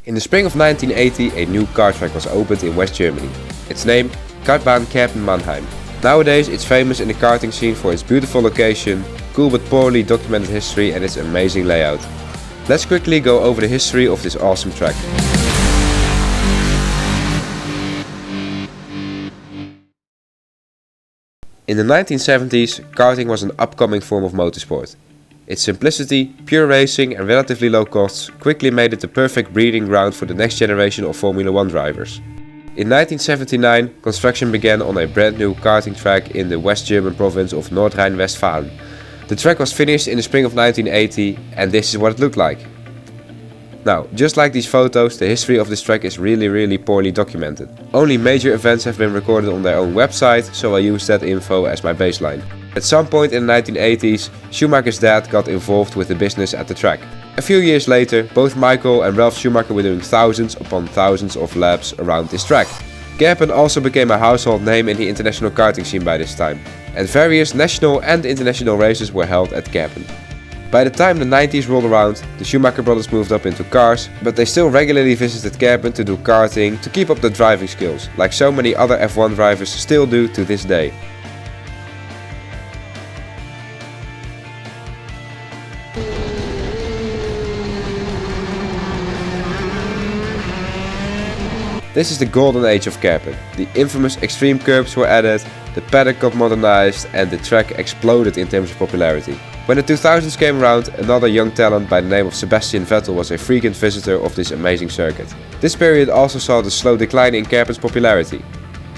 In the spring of 1980, a new kart track was opened in West Germany. Its name, kartbahn, kerpen, Mannheim. Nowadays it's famous in the karting scene for its beautiful location, cool but poorly documented history and its amazing layout. Let's quickly go over the history of this awesome track. In the 1970s, karting was an upcoming form of motorsport. Its simplicity, pure racing and relatively low costs quickly made it the perfect breeding ground for the next generation of Formula 1 drivers. In 1979, construction began on a brand new karting track in the West German province of North Rhine-Westphalia. The track was finished in the spring of 1980 and this is what it looked like. Now, just like these photos, the history of this track is really poorly documented. Only major events have been recorded on their own website, so I use that info as my baseline. At some point in the 1980s, Schumacher's dad got involved with the business at the track. A few years later, both Michael and Ralf Schumacher were doing thousands upon thousands of laps around this track. Kerpen also became a household name in the international karting scene by this time, and various national and international races were held at Kerpen. By the time the 90s rolled around, the Schumacher brothers moved up into cars, but they still regularly visited Kerpen to do karting to keep up their driving skills, like so many other F1 drivers still do to this day. This is the golden age of Kerpen. The infamous extreme curbs were added, the paddock got modernized and the track exploded in terms of popularity. When the 2000s came around, another young talent by the name of Sebastian Vettel was a frequent visitor of this amazing circuit. This period also saw the slow decline in Kerpen's popularity.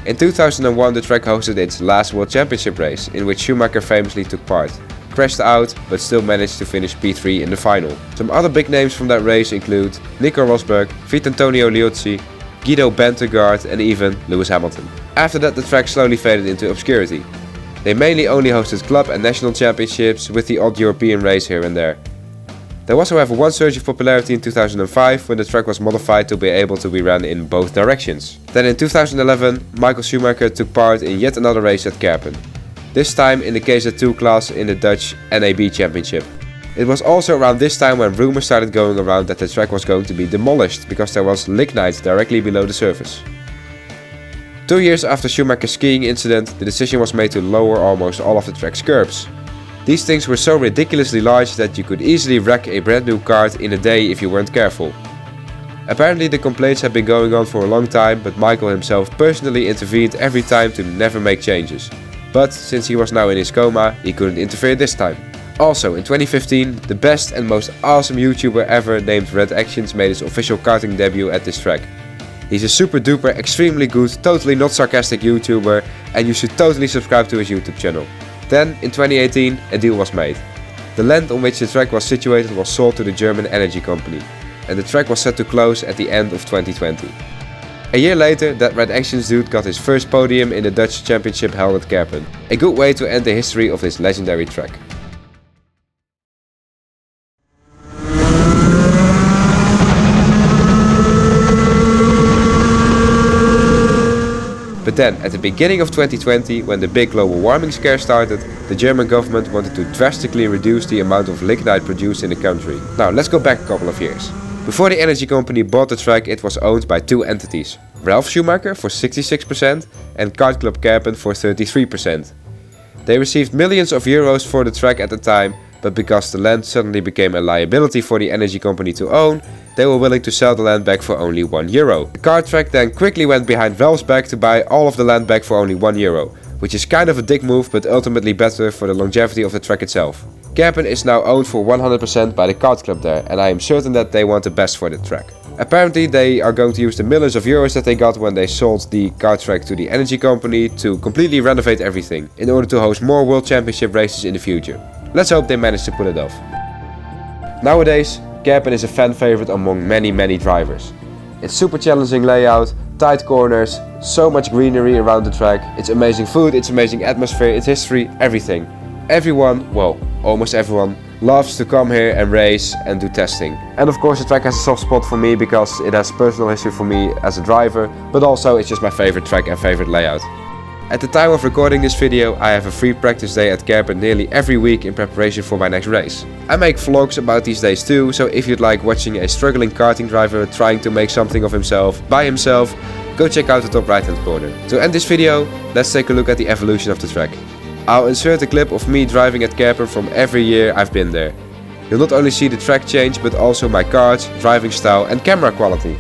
In 2001 the track hosted its last World Championship race, in which Schumacher famously took part. Crashed out, but still managed to finish P3 in the final. Some other big names from that race include Nico Rosberg, Vitantonio Liuzzi, Guido Bentegaard and even Lewis Hamilton. After that the track slowly faded into obscurity. They mainly only hosted club and national championships with the odd European race here and there. There was however one surge of popularity in 2005 when the track was modified to be able to be ran in both directions. Then in 2011 Michael Schumacher took part in yet another race at Kerpen. This time in the KZ2 class in the Dutch NAB Championship. It was also around this time when rumors started going around that the track was going to be demolished because there was lignite directly below the surface. 2 years after Schumacher's skiing incident, the decision was made to lower almost all of the track's curbs. These things were so ridiculously large that you could easily wreck a brand new kart in a day if you weren't careful. Apparently the complaints had been going on for a long time, but Michael himself personally intervened every time to never make changes. But since he was now in his coma, he couldn't interfere this time. Also, in 2015, the best and most awesome YouTuber ever named Red Actions made his official karting debut at this track. He's a super duper, extremely good, totally not sarcastic YouTuber and you should totally subscribe to his YouTube channel. Then, in 2018, a deal was made. The land on which the track was situated was sold to the German energy company, and the track was set to close at the end of 2020. A year later, that Red Actions dude got his first podium in the Dutch Championship held at Kerpen. A good way to end the history of this legendary track. But then, at the beginning of 2020, when the big global warming scare started, the German government wanted to drastically reduce the amount of lignite produced in the country. Now, let's go back a couple of years. Before the energy company bought the track, it was owned by two entities, Ralf Schumacher for 66% and Kart Club Kerpen for 33%. They received millions of euros for the track at the time, but because the land suddenly became a liability for the energy company to own, they were willing to sell the land back for only €1. The kart track then quickly went behind Ralph's back to buy all of the land back for only €1, which is kind of a dick move but ultimately better for the longevity of the track itself. Kerpen is now owned for 100% by the Kart Club there, and I am certain that they want the best for the track. Apparently they are going to use the millions of euros that they got when they sold the kart track to the energy company to completely renovate everything, in order to host more World Championship races in the future. Let's hope they manage to pull it off. Nowadays, Kerpen is a fan favorite among many drivers. Its super challenging layout, tight corners, so much greenery around the track, its amazing food, its amazing atmosphere, its history, everything. Everyone, well, almost everyone, loves to come here and race and do testing. And of course the track has a soft spot for me because it has personal history for me as a driver, but also it's just my favorite track and favorite layout. At the time of recording this video, I have a free practice day at Kerpen nearly every week in preparation for my next race. I make vlogs about these days too, so if you'd like watching a struggling karting driver trying to make something of himself by himself, go check out the top right hand corner. To end this video, let's take a look at the evolution of the track. I'll insert a clip of me driving at Kerpen from every year I've been there. You'll not only see the track change, but also my cards, driving style and camera quality.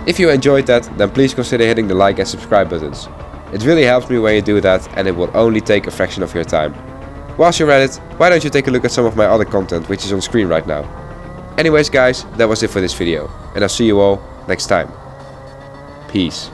If you enjoyed that, then please consider hitting the like and subscribe buttons. It really helps me when you do that, and it will only take a fraction of your time. Whilst you're at it, why don't you take a look at some of my other content which is on screen right now. Anyways guys, that was it for this video, and I'll see you all next time. Peace.